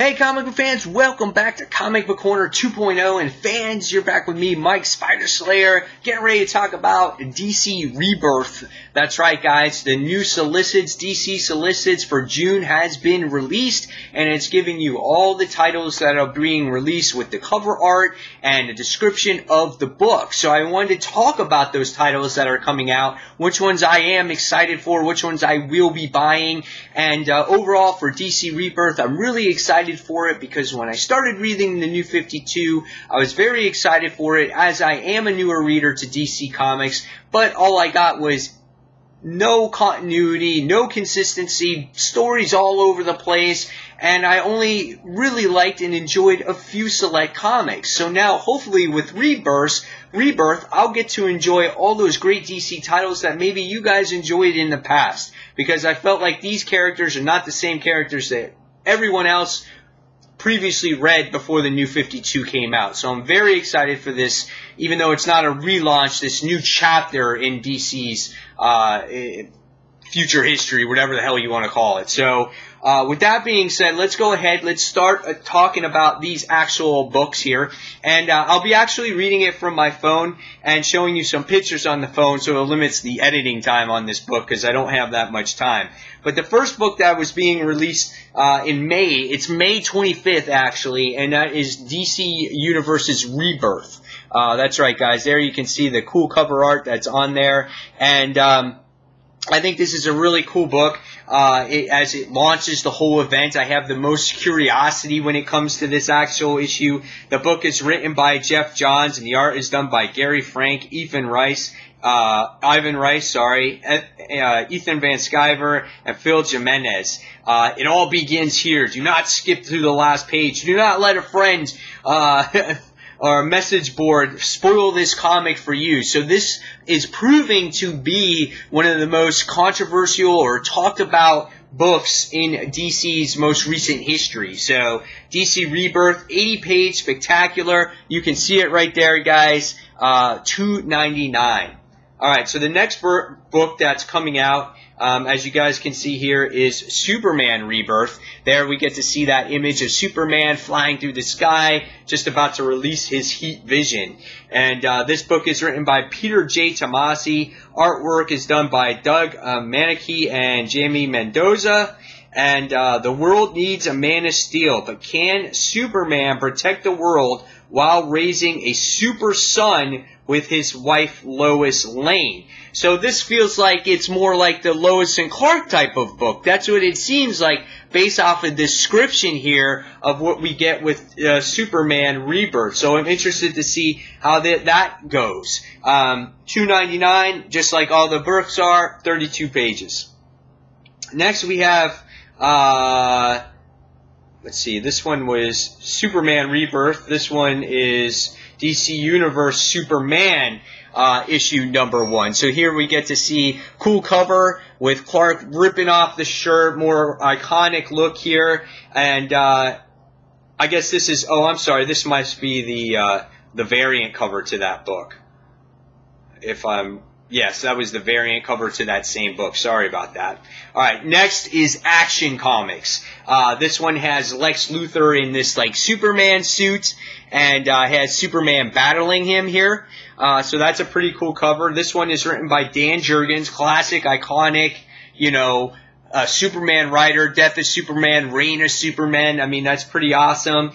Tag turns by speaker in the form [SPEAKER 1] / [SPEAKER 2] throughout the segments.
[SPEAKER 1] Hey comic book fans, welcome back to Comic Book Corner 2.0, and fans, you're back with me, Mike Spider Slayer, getting ready to talk about DC Rebirth. That's right guys, the new DC Solicits for June has been released, and it's giving you all the titles that are being released with the cover art and a description of the book. So I wanted to talk about those titles that are coming out, which ones I am excited for, which ones I will be buying, and overall for DC Rebirth, I'm really excited for it because when I started reading the New 52, I was very excited for it as I am a newer reader to DC Comics, but all I got was no continuity, no consistency, stories all over the place, and I only really liked and enjoyed a few select comics. So now, hopefully with Rebirth, I'll get to enjoy all those great DC titles that maybe you guys enjoyed in the past, because I felt like these characters are not the same characters that everyone else previously read before the New 52 came out. So I'm very excited for this, even though it's not a relaunch, this new chapter in DC's future history, whatever the hell you want to call it. So with that being said, let's go ahead, let's start talking about these actual books here, and I'll be actually reading it from my phone and showing you some pictures on the phone, so it limits the editing time on this book because I don't have that much time. But the first book that was being released in May, it's May 25th actually, and that is DC Universe's Rebirth. That's right guys, there you can see the cool cover art that's on there, and I think this is a really cool book. As it launches the whole event, I have the most curiosity when it comes to this actual issue. The book is written by Jeff Johns, and the art is done by Gary Frank, Ivan Rice, Ethan Van Sciver, and Phil Jimenez. It all begins here. Do not skip through the last page. Do not let a friend or a message board spoil this comic for you. So this is proving to be one of the most controversial or talked about books in DC's most recent history. So DC Rebirth, 80-page, spectacular. You can see it right there, guys. $2.99. Alright, so the next book that's coming out, as you guys can see here, is Superman Rebirth. There we get to see that image of Superman flying through the sky, just about to release his heat vision. And this book is written by Peter J. Tomasi. Artwork is done by Doug Manicki and Jamie Mendoza. And the world needs a Man of Steel, but can Superman protect the world while raising a super son with his wife Lois Lane? So this feels like it's more like the Lois and Clark type of book. That's what it seems like based off of the description here of what we get with Superman Rebirth. So I'm interested to see how that goes. $2.99, just like all the books are, 32 pages. Next we have, let's see, this one was Superman Rebirth. This one is DC Universe Superman issue number 1. So here we get to see cool cover with Clark ripping off the shirt, more iconic look here. And I guess this is, oh, I'm sorry, this must be the variant cover to that book. Yes, that was the variant cover to that same book. Sorry about that. Alright, next is Action Comics. This one has Lex Luthor in this, like, Superman suit, and has Superman battling him here. So that's a pretty cool cover. This one is written by Dan Jurgens, classic, iconic, you know, Superman writer, Death of Superman, Reign of Superman. I mean, that's pretty awesome.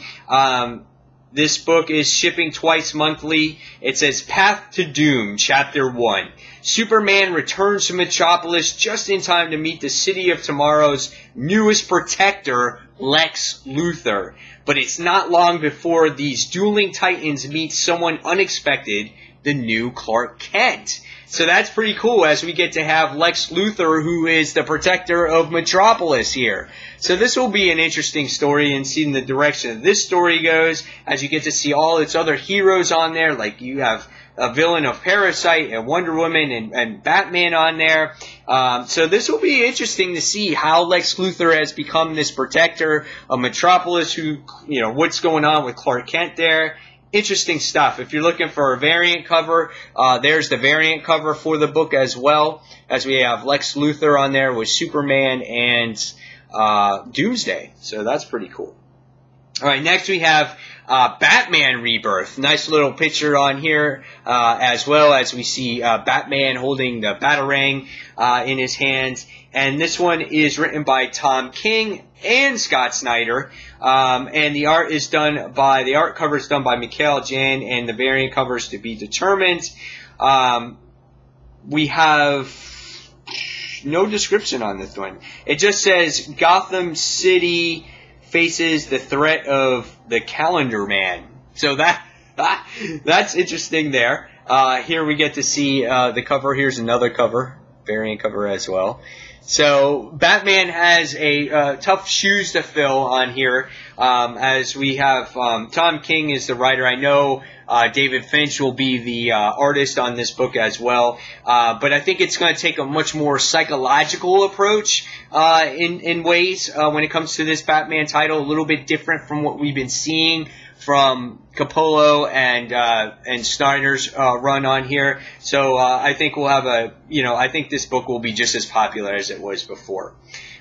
[SPEAKER 1] This book is shipping twice monthly. It says Path to Doom, Chapter 1. Superman returns to Metropolis just in time to meet the City of Tomorrow's newest protector, Lex Luthor. But it's not long before these dueling titans meet someone unexpected, the new Clark Kent. So that's pretty cool, as we get to have Lex Luthor, who is the protector of Metropolis here. So this will be an interesting story, and seeing the direction this story goes, as you get to see all its other heroes on there, like you have a villain of Parasite and Wonder Woman and Batman on there. So this will be interesting to see how Lex Luthor has become this protector of Metropolis, who, you know, what's going on with Clark Kent there. Interesting stuff. If you're looking for a variant cover, there's the variant cover for the book as well, as we have Lex Luthor on there with Superman and Doomsday. So that's pretty cool. All right, next we have Batman Rebirth. Nice little picture on here, as well as we see Batman holding the Batarang in his hands. And this one is written by Tom King and Scott Snyder. And the art cover is done by Mikhail Jan, and the variant cover is to be determined. We have no description on this one. It just says Gotham City faces the threat of the Calendar Man. So that's interesting there. Here we get to see the cover. Here's another cover, variant cover as well. So Batman has a tough shoes to fill on here, as we have Tom King is the writer. I know David Finch will be the artist on this book as well, but I think it's going to take a much more psychological approach in ways when it comes to this Batman title, a little bit different from what we've been seeing from Capullo and Snyder's run on here. So I think we'll have I think this book will be just as popular as it was before.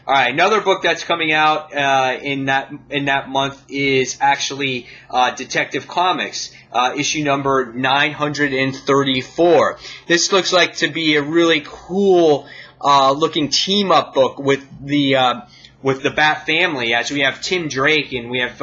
[SPEAKER 1] All right, another book that's coming out in that month is actually Detective Comics, issue number 934. This looks like to be a really cool looking team up book with the Bat family, as we have Tim Drake and we have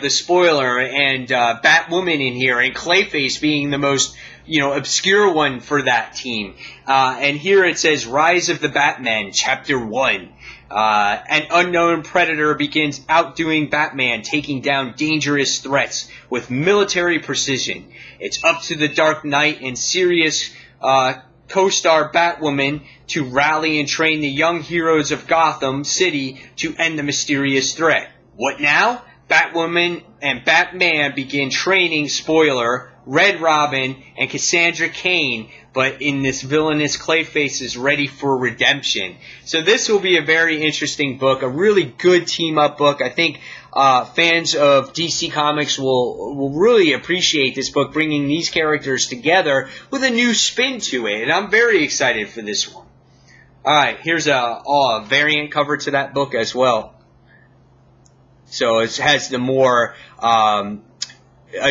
[SPEAKER 1] the Spoiler and Batwoman in here, and Clayface being the most obscure one for that team. And here it says Rise of the Batmen, Chapter 1. An unknown predator begins outdoing Batman, taking down dangerous threats with military precision. It's up to the Dark Knight and serious co-star Batwoman to rally and train the young heroes of Gotham City to end the mysterious threat. What now? Batwoman and Batman begin training Spoiler, Red Robin, and Cassandra Cain, but in this villainous Clayface is ready for redemption. So this will be a very interesting book, a really good team-up book. I think fans of DC Comics will really appreciate this book, bringing these characters together with a new spin to it, and I'm very excited for this one. All right, here's a variant cover to that book as well. So it has the more a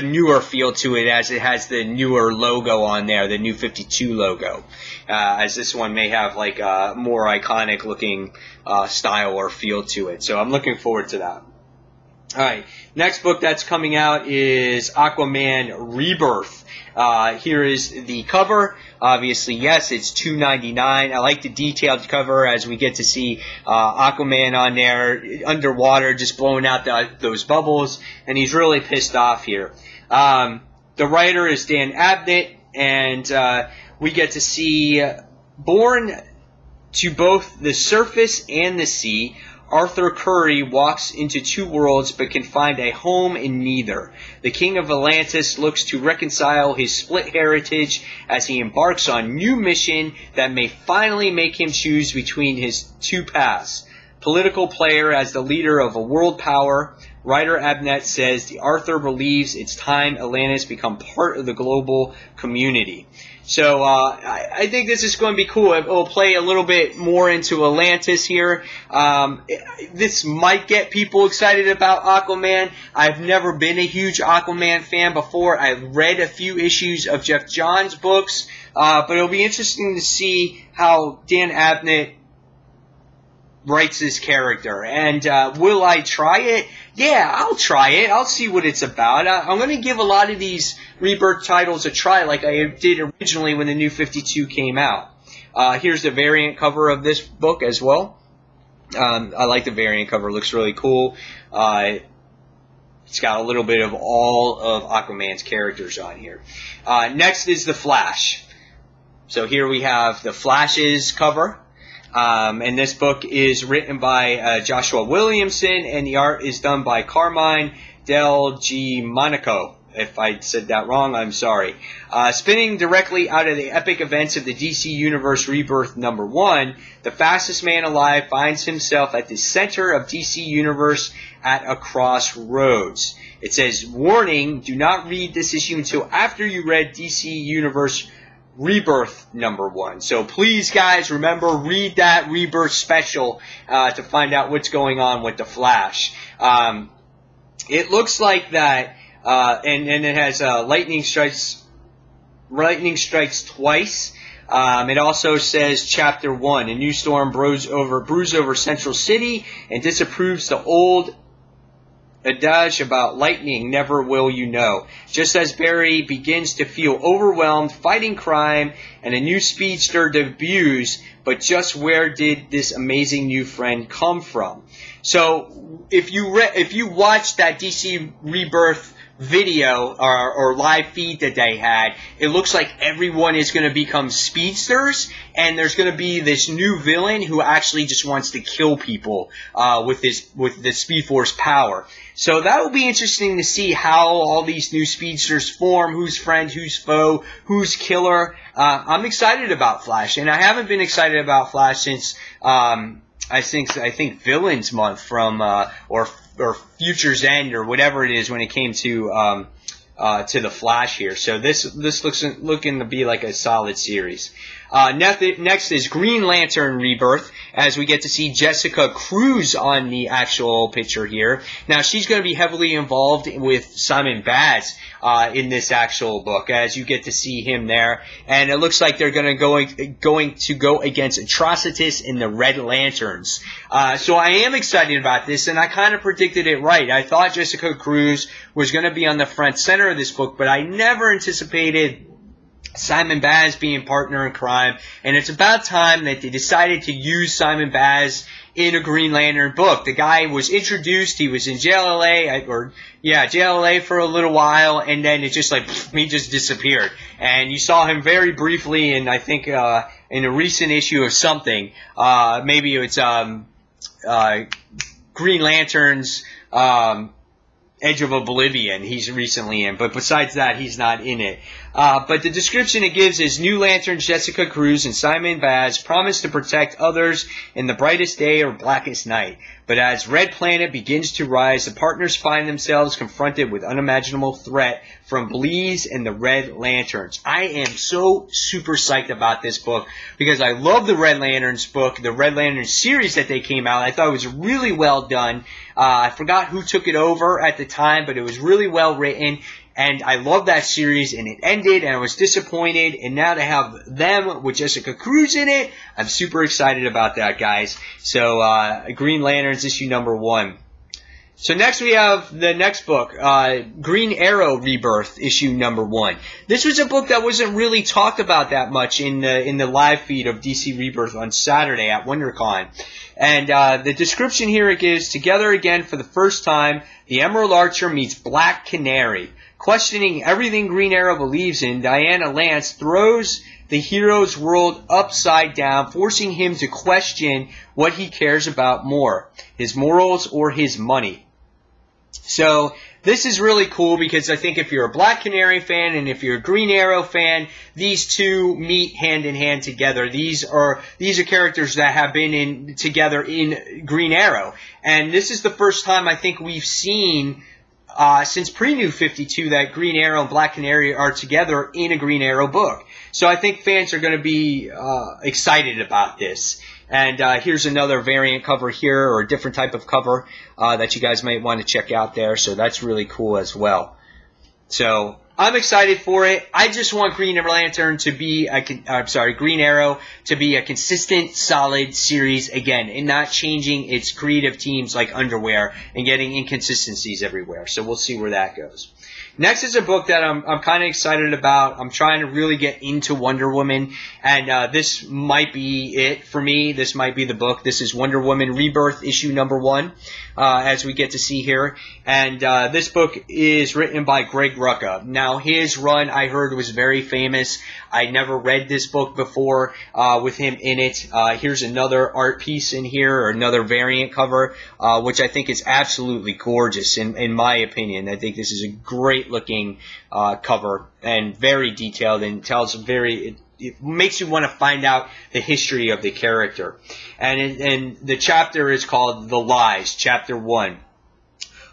[SPEAKER 1] newer feel to it, as it has the newer logo on there, the New 52 logo. As this one may have like a more iconic looking style or feel to it. So I'm looking forward to that. Alright, next book that's coming out is Aquaman Rebirth. Here is the cover. Obviously, yes, it's $2.99. I like the detailed cover as we get to see Aquaman on there, underwater, just blowing out those bubbles, and he's really pissed off here. The writer is Dan Abnett, and we get to see, born to both the surface and the sea, Arthur Curry walks into two worlds but can find a home in neither. The King of Atlantis looks to reconcile his split heritage as he embarks on a new mission that may finally make him choose between his two paths. Political player as the leader of a world power, writer Abnett says the Arthur believes it's time Atlantis become part of the global community. So I think this is going to be cool. It will play a little bit more into Atlantis here. This might get people excited about Aquaman. I've never been a huge Aquaman fan before. I've read a few issues of Jeff Johns' books, but it'll be interesting to see how Dan Abnett writes his character. And will I try it? Yeah, I'll try it. I'll see what it's about. I'm going to give a lot of these Rebirth titles a try like I did originally when the New 52 came out. Here's the variant cover of this book as well. I like the variant cover. It looks really cool. It's got a little bit of all of Aquaman's characters on here. Next is The Flash. So here we have The Flash's cover. And this book is written by Joshua Williamson, and the art is done by Carmine Del Monaco. If I said that wrong, I'm sorry. Spinning directly out of the epic events of the DC Universe Rebirth #1, the fastest man alive finds himself at the center of DC Universe at a crossroads. It says, warning, do not read this issue until after you read DC Universe Rebirth #1. So please, guys, remember, read that Rebirth special to find out what's going on with the Flash. It looks like that, and it has lightning strikes twice. It also says Chapter 1, a new storm brews over Central City and disapproves the old adage about lightning, never will you know. Just as Barry begins to feel overwhelmed fighting crime and a new speedster debuts, but just where did this amazing new friend come from? So if you watch that DC Rebirth video or live feed that they had, it looks like everyone is going to become speedsters, and there's going to be this new villain who actually just wants to kill people with the Speed Force power. So that will be interesting to see how all these new speedsters form, who's friend, who's foe, who's killer. I'm excited about Flash, and I haven't been excited about Flash since I think Villains Month from or Future's End or whatever it is when it came to the Flash here. So this looks looking to be like a solid series. Next is Green Lantern Rebirth, as we get to see Jessica Cruz on the actual picture here. Now, she's going to be heavily involved with Simon Baz in this actual book, as you get to see him there. And it looks like they're going to go against Atrocitus and the Red Lanterns. So I am excited about this, and I kind of predicted it right. I thought Jessica Cruz was going to be on the front center of this book, but I never anticipated Simon Baz being partner in crime, and it's about time that they decided to use Simon Baz in a Green Lantern book. The guy was introduced, he was in JLA for a little while, and then it just he just disappeared. And you saw him very briefly in, I think, in a recent issue of something. Maybe it's Green Lantern's Edge of Oblivion he's recently in, but besides that, he's not in it. But the description it gives is, New Lanterns Jessica Cruz and Simon Baz promise to protect others in the brightest day or blackest night. But as Red Planet begins to rise, the partners find themselves confronted with unimaginable threat from Bleeze and the Red Lanterns. I am so super psyched about this book because I love the Red Lanterns book, the Red Lanterns series that they came out. I thought it was really well done. I forgot who took it over at the time, but it was really well written. And I love that series, and it ended, and I was disappointed. And now to have them with Jessica Cruz in it, I'm super excited about that, guys. So, Green Lanterns issue #1. So next we have the next book, Green Arrow Rebirth issue #1. This was a book that wasn't really talked about that much in the live feed of DC Rebirth on Saturday at WonderCon. And the description here it gives, together again for the first time, the Emerald Archer meets Black Canary. Questioning everything Green Arrow believes in, Diana Lance throws the hero's world upside down, forcing him to question what he cares about more, his morals or his money. So this is really cool because I think if you're a Black Canary fan and if you're a Green Arrow fan, these two meet hand in hand together. These are characters that have been together in Green Arrow, and this is the first time I think we've seen since pre-New 52 that Green Arrow and Black Canary are together in a Green Arrow book. So I think fans are going to be excited about this. And here's another variant cover here, or a different type of cover that you guys might want to check out there. So that's really cool as well. So I'm excited for it. I just want Green Arrow to be a consistent, solid series again, and not changing its creative teams like underwear and getting inconsistencies everywhere. So we'll see where that goes. Next is a book that I'm kind of excited about. I'm trying to really get into Wonder Woman, and this might be it for me. This might be the book. This is Wonder Woman Rebirth issue #1, as we get to see here. And this book is written by Greg Rucka. Now, his run, I heard, was very famous. I never read this book before with him in it. Here's another art piece in here, or another variant cover, which I think is absolutely gorgeous in my opinion. I think this is a great looking cover and very detailed, and tells it makes you want to find out the history of the character. And the chapter is called The Lies, Chapter 1.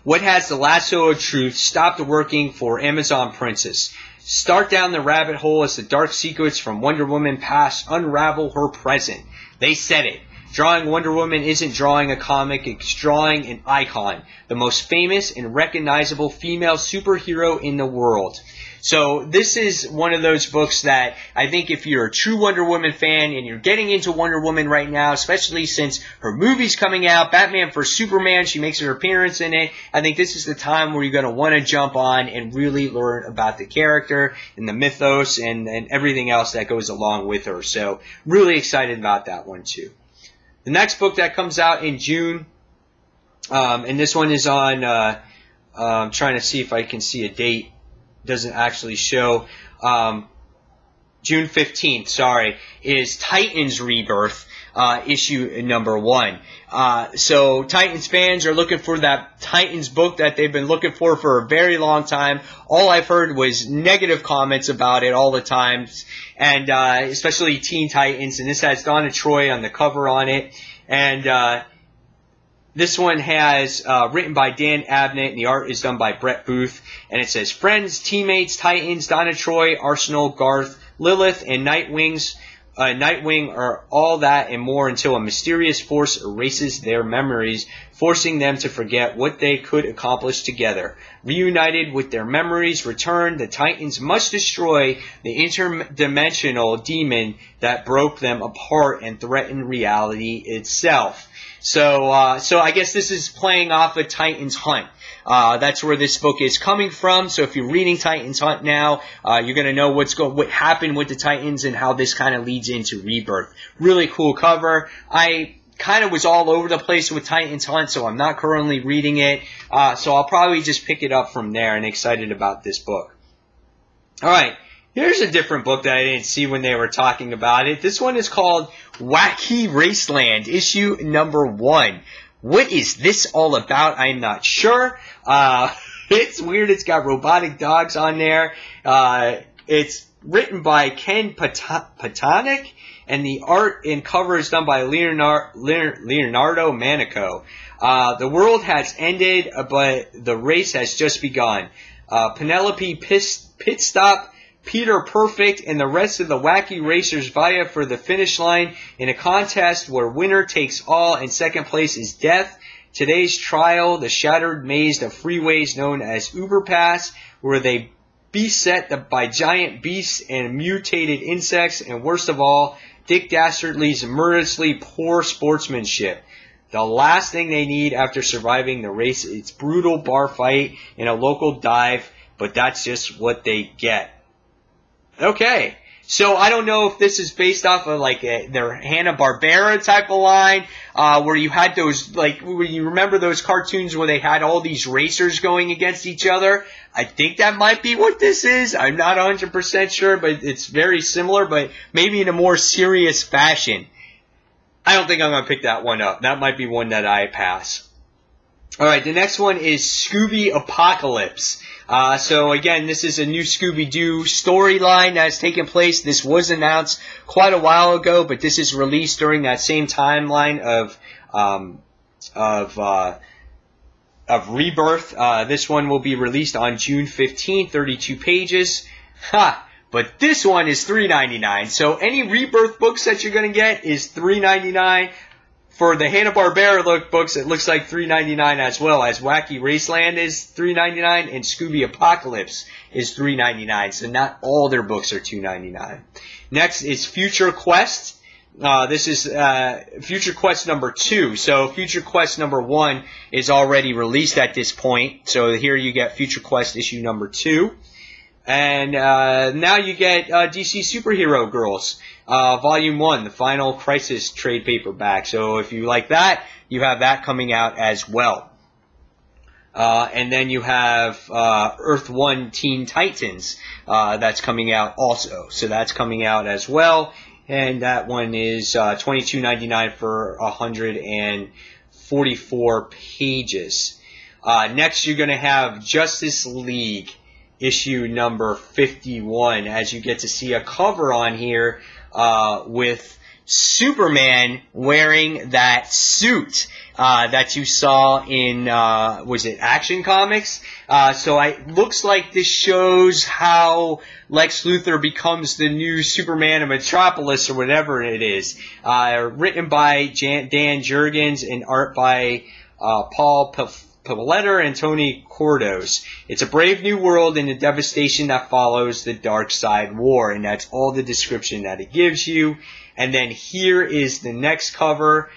[SPEAKER 1] What has the lasso of truth stopped working for Amazon Princess? Start down the rabbit hole as the dark secrets from Wonder Woman past unravel her present. They said it. Drawing Wonder Woman isn't drawing a comic, it's drawing an icon. The most famous and recognizable female superhero in the world. So this is one of those books that I think if you're a true Wonder Woman fan and you're getting into Wonder Woman right now, especially since her movie's coming out, Batman v Superman, she makes her appearance in it, I think this is the time where you're going to want to jump on and really learn about the character and the mythos and everything else that goes along with her. So really excited about that one too. The next book that comes out in June, and this one is on, I'm trying to see if I can see a date. Doesn't actually show. June 15th, sorry, is Titans Rebirth, issue number 1. So Titans fans are looking for that Titans book that they've been looking for a very long time. All I've heard was negative comments about it all the time, and especially Teen Titans. And this has Donna Troy on the cover on it. And this one has written by Dan Abnett, and the art is done by Brett Booth. And it says, friends, teammates, Titans, Donna Troy, Arsenal, Garth, Lilith, and Nightwing are all that and more until a mysterious force erases their memories, forcing them to forget what they could accomplish together. Reunited with their memories returned, the Titans must destroy the interdimensional demon that broke them apart and threatened reality itself. So I guess this is playing off of Titans Hunt. That's where this book is coming from. So if you're reading Titans Hunt now, you're going to know what happened with the Titans and how this kind of leads into Rebirth. Really cool cover. I kind of was all over the place with Titans Hunt, so I'm not currently reading it. So I'll probably just pick it up from there, and excited about this book. All right. Here's a different book that I didn't see when they were talking about it. This one is called Wacky Raceland, issue number 1. What is this all about? I'm not sure. It's weird. It's got robotic dogs on there. It's written by Ken Patonic, and the art and cover is done by Leonardo Manico. The world has ended, but the race has just begun. Penelope Pitstop, Peter Perfect, and the rest of the wacky racers vie for the finish line in a contest where winner takes all and second place is death. Today's trial, the shattered maze of freeways known as Uberpass, where they beset by giant beasts and mutated insects, and worst of all, Dick Dastardly's murderously poor sportsmanship. The last thing they need after surviving the race is brutal bar fight in a local dive, but that's just what they get. Okay, so I don't know if this is based off of like their Hanna-Barbera type of line, where you had those, like, where you remember those cartoons where they had all these racers going against each other. I think that might be what this is. I'm not 100% sure, but it's very similar, but maybe in a more serious fashion. I don't think I'm going to pick that one up. That might be one that I pass. Alright, the next one is Scooby Apocalypse. So again, this is a new Scooby-Doo storyline that has taken place. This was announced quite a while ago, but this is released during that same timeline of Rebirth. This one will be released on June 15, 32 pages. But this one is $3.99. So any Rebirth books that you're going to get is $3.99. For the Hanna-Barbera books, it looks like $3.99 as well, as Wacky Raceland is $3.99 and Scooby Apocalypse is $3.99. So not all their books are $2.99. Next is Future Quest. This is Future Quest number 2. So Future Quest number 1 is already released at this point. So here you get Future Quest issue number 2. And now you get DC Superhero Girls, Volume 1, the Final Crisis trade paperback. So if you like that, you have that coming out as well. And then you have Earth 1 Teen Titans that's coming out also. So that's coming out as well. And that one is $22.99 for 144 pages. Next, you're going to have Justice League, issue number 51, as you get to see a cover on here with Superman wearing that suit that you saw in, was it Action Comics? So it looks like this shows how Lex Luthor becomes the new Superman of Metropolis, or whatever it is. Written by Dan Jurgens and art by Paul Pavletter and Tony Cordos. It's a brave new world and the devastation that follows the Dark Side War, and that's all the description that it gives you. And then here is the next cover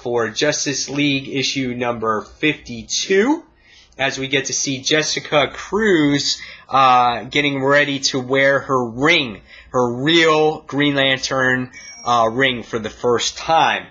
[SPEAKER 1] for Justice League issue number 52, as we get to see Jessica Cruz getting ready to wear her ring, her real Green Lantern ring for the first time.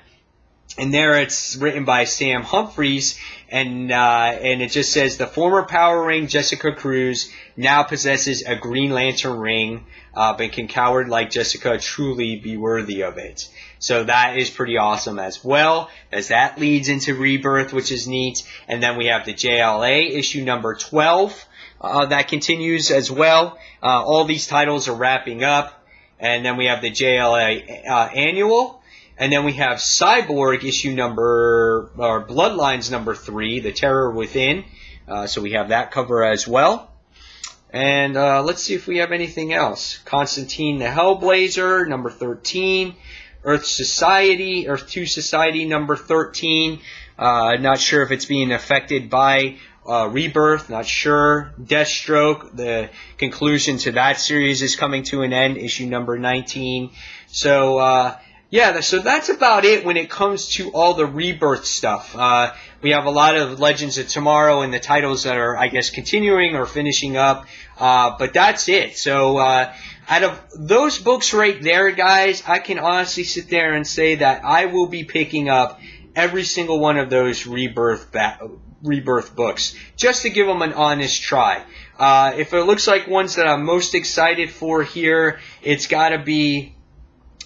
[SPEAKER 1] And there it's written by Sam Humphries, and it just says, the former Power Ring Jessica Cruz now possesses a Green Lantern ring, but can coward like Jessica truly be worthy of it? So that is pretty awesome as well, as that leads into Rebirth, which is neat. And then we have the JLA issue number 12 that continues as well. All these titles are wrapping up. And then we have the JLA annual. And then we have Cyborg issue number, or Bloodlines number 3, The Terror Within. So we have that cover as well. And let's see if we have anything else. Constantine the Hellblazer, number 13. Earth 2 Society, number 13. Not sure if it's being affected by Rebirth, not sure. Deathstroke, the conclusion to that series is coming to an end, issue number 19. So, yeah, so that's about it when it comes to all the Rebirth stuff. We have a lot of Legends of Tomorrow and the titles that are, I guess, continuing or finishing up. But that's it. So, out of those books right there, guys, I can honestly sit there and say that I will be picking up every single one of those Rebirth books, just to give them an honest try. If it looks like ones that I'm most excited for here, it's got to be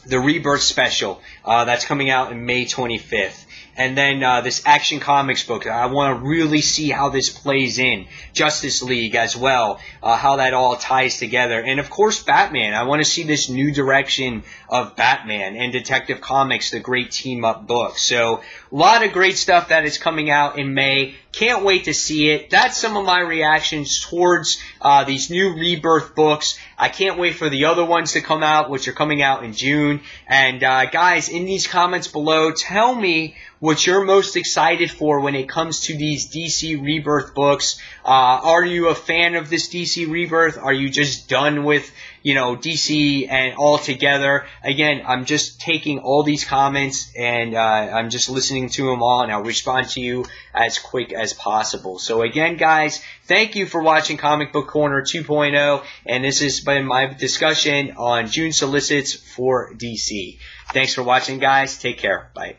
[SPEAKER 1] the Rebirth special that's coming out in May 25th. And then this Action Comics book, I want to really see how this plays in. Justice League as well, how that all ties together. And of course Batman, I want to see this new direction of Batman, and Detective Comics, the great team-up book. So a lot of great stuff that is coming out in May. Can't wait to see it. That's some of my reactions towards these new Rebirth books. I can't wait for the other ones to come out, which are coming out in June. And guys, in these comments below, tell me what you're most excited for when it comes to these DC Rebirth books. Are you a fan of this DC Rebirth? Are you just done with, you know, DC and all together? Again, I'm just taking all these comments and I'm just listening to them all, and I'll respond to you as quick as possible. So again, guys, thank you for watching Comic Book Corner 2.0, and this has been my discussion on June solicits for DC. Thanks for watching, guys. Take care. Bye.